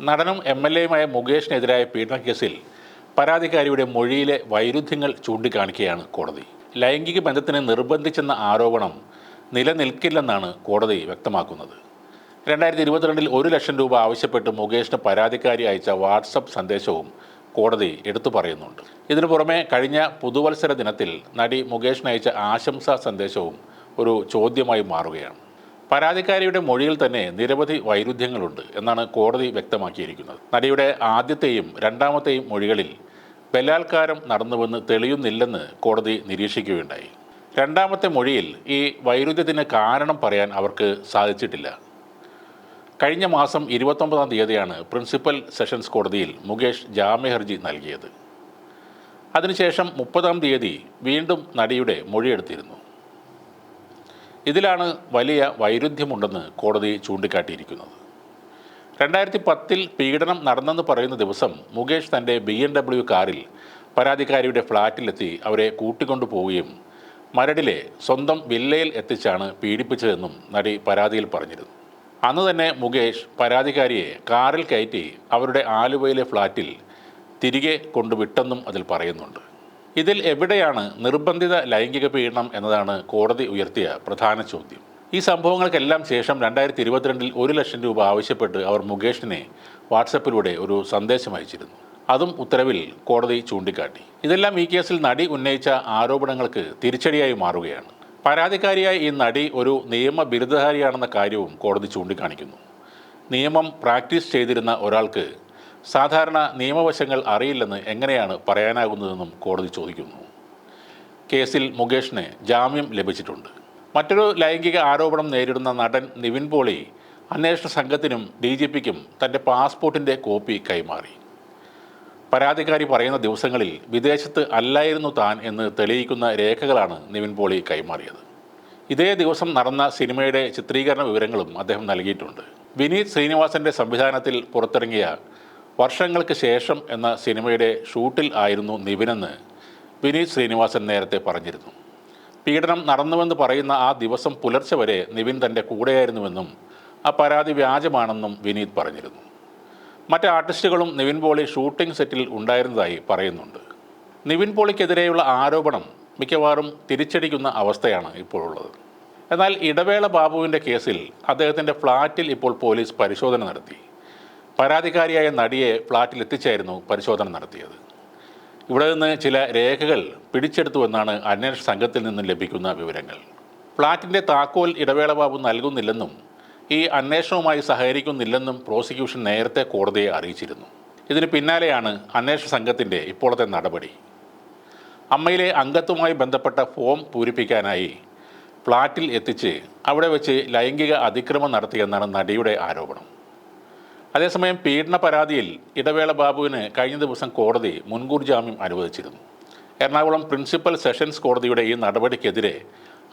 നടനും MLA-യുമായ മുകേഷിനെതിരായ പീഡനക്കേസിൽ പരാതിക്കാരിയുടെ മൊഴിയിലെ വൈരുദ്ധ്യങ്ങൾ ചൂണ്ടിക്കാണിക്കുകയാണ് കോടതി. ലൈംഗിക ബന്ധത്തിന് നിർബന്ധിച്ചെന്ന ആരോപണം നിലനിൽക്കില്ലെന്നാണ് കോടതി വ്യക്തമാക്കുന്നത്. 2022 1 ലക്ഷം രൂപ ആവശ്യപ്പെട്ട് മുകേഷിന് പരാതിക്കാരി അയച്ച വാട്സപ്പ് സന്ദേശവും കോടതി എടുത്തു പറയുന്നുണ്ട്. ഇതിനു പുറമെ കഴിഞ്ഞ പുതുവത്സര ദിനത്തിൽ നടി മുകേഷിന് അയച്ച ആശംസാ സന്ദേശവും ഒരു ചോദ്യമായി മാറുകയാണ്. പരാതിക്കാരിയുടെ മൊഴിയിൽ തന്നെ നിരവധി വൈരുദ്ധ്യങ്ങളുണ്ട് എന്നാണ് കോടതി വ്യക്തമാക്കിയിരിക്കുന്നത്. നടിയുടെ ആദ്യത്തെയും രണ്ടാമത്തെയും മൊഴികളിൽ ബലാത്കാരം നടന്നുവെന്ന് തെളിയുന്നില്ലെന്ന് കോടതി നിരീക്ഷിക്കുകയുണ്ടായി. രണ്ടാമത്തെ മൊഴിയിൽ ഈ വൈരുദ്ധ്യത്തിന് കാരണം പറയാൻ അവർക്ക് സാധിച്ചിട്ടില്ല. കഴിഞ്ഞ മാസം 29-ാം തീയതിയാണ് പ്രിൻസിപ്പൽ സെഷൻസ് കോടതിയിൽ മുകേഷ് ജാമ്യഹർജി നൽകിയത്. അതിനുശേഷം 30-ാം തീയതി വീണ്ടും നടിയുടെ മൊഴിയെടുത്തിരുന്നു. ഇതിലാണ് വലിയ വൈരുദ്ധ്യമുണ്ടെന്ന് കോടതി ചൂണ്ടിക്കാട്ടിയിരിക്കുന്നത്. 2010-ൽ പീഡനം നടന്നെന്ന് പറയുന്ന ദിവസം മുകേഷ് തൻ്റെ BMW കാറിൽ പരാതിക്കാരിയുടെ ഫ്ലാറ്റിലെത്തി അവരെ കൂട്ടിക്കൊണ്ടു പോവുകയും മരടിലെ സ്വന്തം വില്ലയിൽ എത്തിച്ചാണ് പീഡിപ്പിച്ചതെന്നും നടി പരാതിയിൽ പറഞ്ഞിരുന്നു. അന്ന് തന്നെ മുകേഷ് പരാതിക്കാരിയെ കാറിൽ കയറ്റി അവരുടെ ആലുവയിലെ ഫ്ലാറ്റിൽ തിരികെ കൊണ്ടുവിട്ടെന്നും അതിൽ പറയുന്നുണ്ട്. ഇതിൽ എവിടെയാണ് നിർബന്ധിത ലൈംഗിക പീഡനം എന്നതാണ് കോടതി ഉയർത്തിയ പ്രധാന ചോദ്യം. ഈ സംഭവങ്ങൾക്കെല്ലാം ശേഷം 2022-ൽ 1 ലക്ഷം രൂപ ആവശ്യപ്പെട്ട് അവർ മുകേഷിനെ വാട്സപ്പിലൂടെ ഒരു സന്ദേശം അയച്ചിരുന്നു. അതും ഉത്തരവിൽ കോടതി ചൂണ്ടിക്കാട്ടി. ഇതെല്ലാം ഈ കേസിൽ നടി ഉന്നയിച്ച ആരോപണങ്ങൾക്ക് തിരിച്ചടിയായി മാറുകയാണ്. പരാതിക്കാരിയായ ഈ നടി ഒരു നിയമ ബിരുദധാരിയാണെന്ന കാര്യവും കോടതി ചൂണ്ടിക്കാണിക്കുന്നു. നിയമം പ്രാക്ടീസ് ചെയ്തിരുന്ന ഒരാൾക്ക് സാധാരണ നിയമവശങ്ങൾ അറിയില്ലെന്ന് എങ്ങനെയാണ് പറയാനാകുന്നതെന്നും കോടതി ചോദിക്കുന്നു. കേസിൽ മുകേഷിന് ജാമ്യം ലഭിച്ചിട്ടുണ്ട്. മറ്റൊരു ലൈംഗിക ആരോപണം നേരിടുന്ന നടൻ നിവിൻ പോളി അന്വേഷണ സംഘത്തിനും DGPക്കും തൻ്റെ പാസ്പോർട്ടിൻ്റെ കോപ്പി കൈമാറി. പരാതിക്കാരി പറയുന്ന ദിവസങ്ങളിൽ വിദേശത്ത് അല്ലായിരുന്നു താൻ എന്ന് തെളിയിക്കുന്ന രേഖകളാണ് നിവിൻ പോളി കൈമാറിയത്. ഇതേ ദിവസം നടന്ന സിനിമയുടെ ചിത്രീകരണ വിവരങ്ങളും അദ്ദേഹം നൽകിയിട്ടുണ്ട്. വിനീത് ശ്രീനിവാസൻ്റെ സംവിധാനത്തിൽ പുറത്തിറങ്ങിയ വർഷങ്ങൾക്ക് ശേഷം എന്ന സിനിമയുടെ ഷൂട്ടിൽ ആയിരുന്നു നിവിനെന്ന് വിനീത് ശ്രീനിവാസൻ നേരത്തെ പറഞ്ഞിരുന്നു. പീഡനം നടന്നുവെന്ന് പറയുന്ന ആ ദിവസം പുലർച്ചെ വരെ നിവിൻ തൻ്റെ കൂടെയായിരുന്നുവെന്നും ആ പരാതി വ്യാജമാണെന്നും വിനീത് പറഞ്ഞിരുന്നു. മറ്റ് ആർട്ടിസ്റ്റുകളും നിവിൻ പോളി ഷൂട്ടിംഗ് സെറ്റിൽ ഉണ്ടായിരുന്നതായി പറയുന്നുണ്ട്. നിവിൻ പോളിക്കെതിരെയുള്ള ആരോപണം മിക്കവാറും തിരിച്ചടിക്കുന്ന അവസ്ഥയാണ് ഇപ്പോഴുള്ളത്. എന്നാൽ ഇടവേള ബാബുവിൻ്റെ കേസിൽ അദ്ദേഹത്തിൻ്റെ ഫ്ലാറ്റിൽ ഇപ്പോൾ പോലീസ് പരിശോധന നടത്തി. പരാതിക്കാരിയായ നടിയെ ഫ്ലാറ്റിൽ എത്തിച്ചായിരുന്നു പരിശോധന നടത്തിയത്. ഇവിടെ നിന്ന് ചില രേഖകൾ പിടിച്ചെടുത്തുവെന്നാണ് അന്വേഷണ സംഘത്തിൽ നിന്നും ലഭിക്കുന്ന വിവരങ്ങൾ. ഫ്ലാറ്റിൻ്റെ താക്കോൽ ഇടവേള ബാബു നൽകുന്നില്ലെന്നും ഈ അന്വേഷണവുമായി സഹകരിക്കുന്നില്ലെന്നും പ്രോസിക്യൂഷൻ നേരത്തെ കോടതിയെ അറിയിച്ചിരുന്നു. ഇതിന് പിന്നാലെയാണ് അന്വേഷണ സംഘത്തിൻ്റെ ഇപ്പോഴത്തെ നടപടി. അമ്മയിലെ അംഗത്വവുമായി ബന്ധപ്പെട്ട ഫോം പൂരിപ്പിക്കാനായി ഫ്ലാറ്റിൽ എത്തിച്ച് അവിടെ വെച്ച് ലൈംഗിക അതിക്രമം നടത്തിയെന്നാണ് നടിയുടെ ആരോപണം. അതേസമയം പീഡന പരാതിയിൽ ഇടവേള ബാബുവിന് കഴിഞ്ഞ ദിവസം കോടതി മുൻകൂർ ജാമ്യം അനുവദിച്ചിരുന്നു. എറണാകുളം പ്രിൻസിപ്പൽ സെഷൻസ് കോടതിയുടെ ഈ നടപടിക്കെതിരെ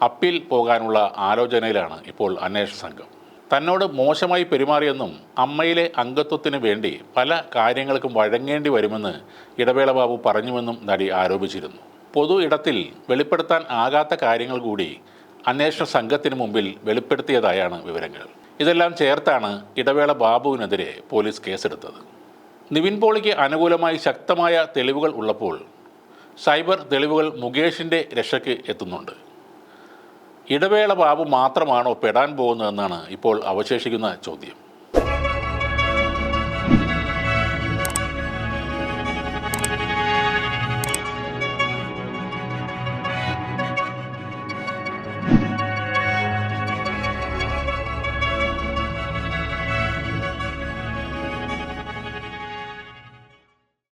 അപ്പീൽ പോകാനുള്ള ആലോചനയിലാണ് ഇപ്പോൾ അന്വേഷണ സംഘം. തന്നോട് മോശമായി പെരുമാറിയെന്നും അമ്മയിലെ അംഗത്വത്തിന് വേണ്ടി പല കാര്യങ്ങൾക്കും വഴങ്ങേണ്ടി വരുമെന്ന് ഇടവേള ബാബു പറഞ്ഞുവെന്നും നടി ആരോപിച്ചിരുന്നു. പൊതു ഇടത്തിൽ വെളിപ്പെടുത്താൻ ആകാത്ത കാര്യങ്ങൾ കൂടി അന്വേഷണ സംഘത്തിന് മുമ്പിൽ വെളിപ്പെടുത്തിയതായാണ് വിവരങ്ങൾ. ഇതെല്ലാം ചേർത്താണ് ഇടവേള ബാബുവിനെതിരെ പോലീസ് കേസെടുത്തത്. നിവിൻ പോളിക്ക് അനുകൂലമായി ശക്തമായ തെളിവുകൾ ഉള്ളപ്പോൾ സൈബർ തെളിവുകൾ മുകേഷിൻ്റെ രക്ഷയ്ക്ക് എത്തുന്നുണ്ട്. ഇടവേള ബാബു മാത്രമാണോ പെടാൻ പോകുന്നതെന്നാണ് ഇപ്പോൾ അവശേഷിക്കുന്ന ചോദ്യം.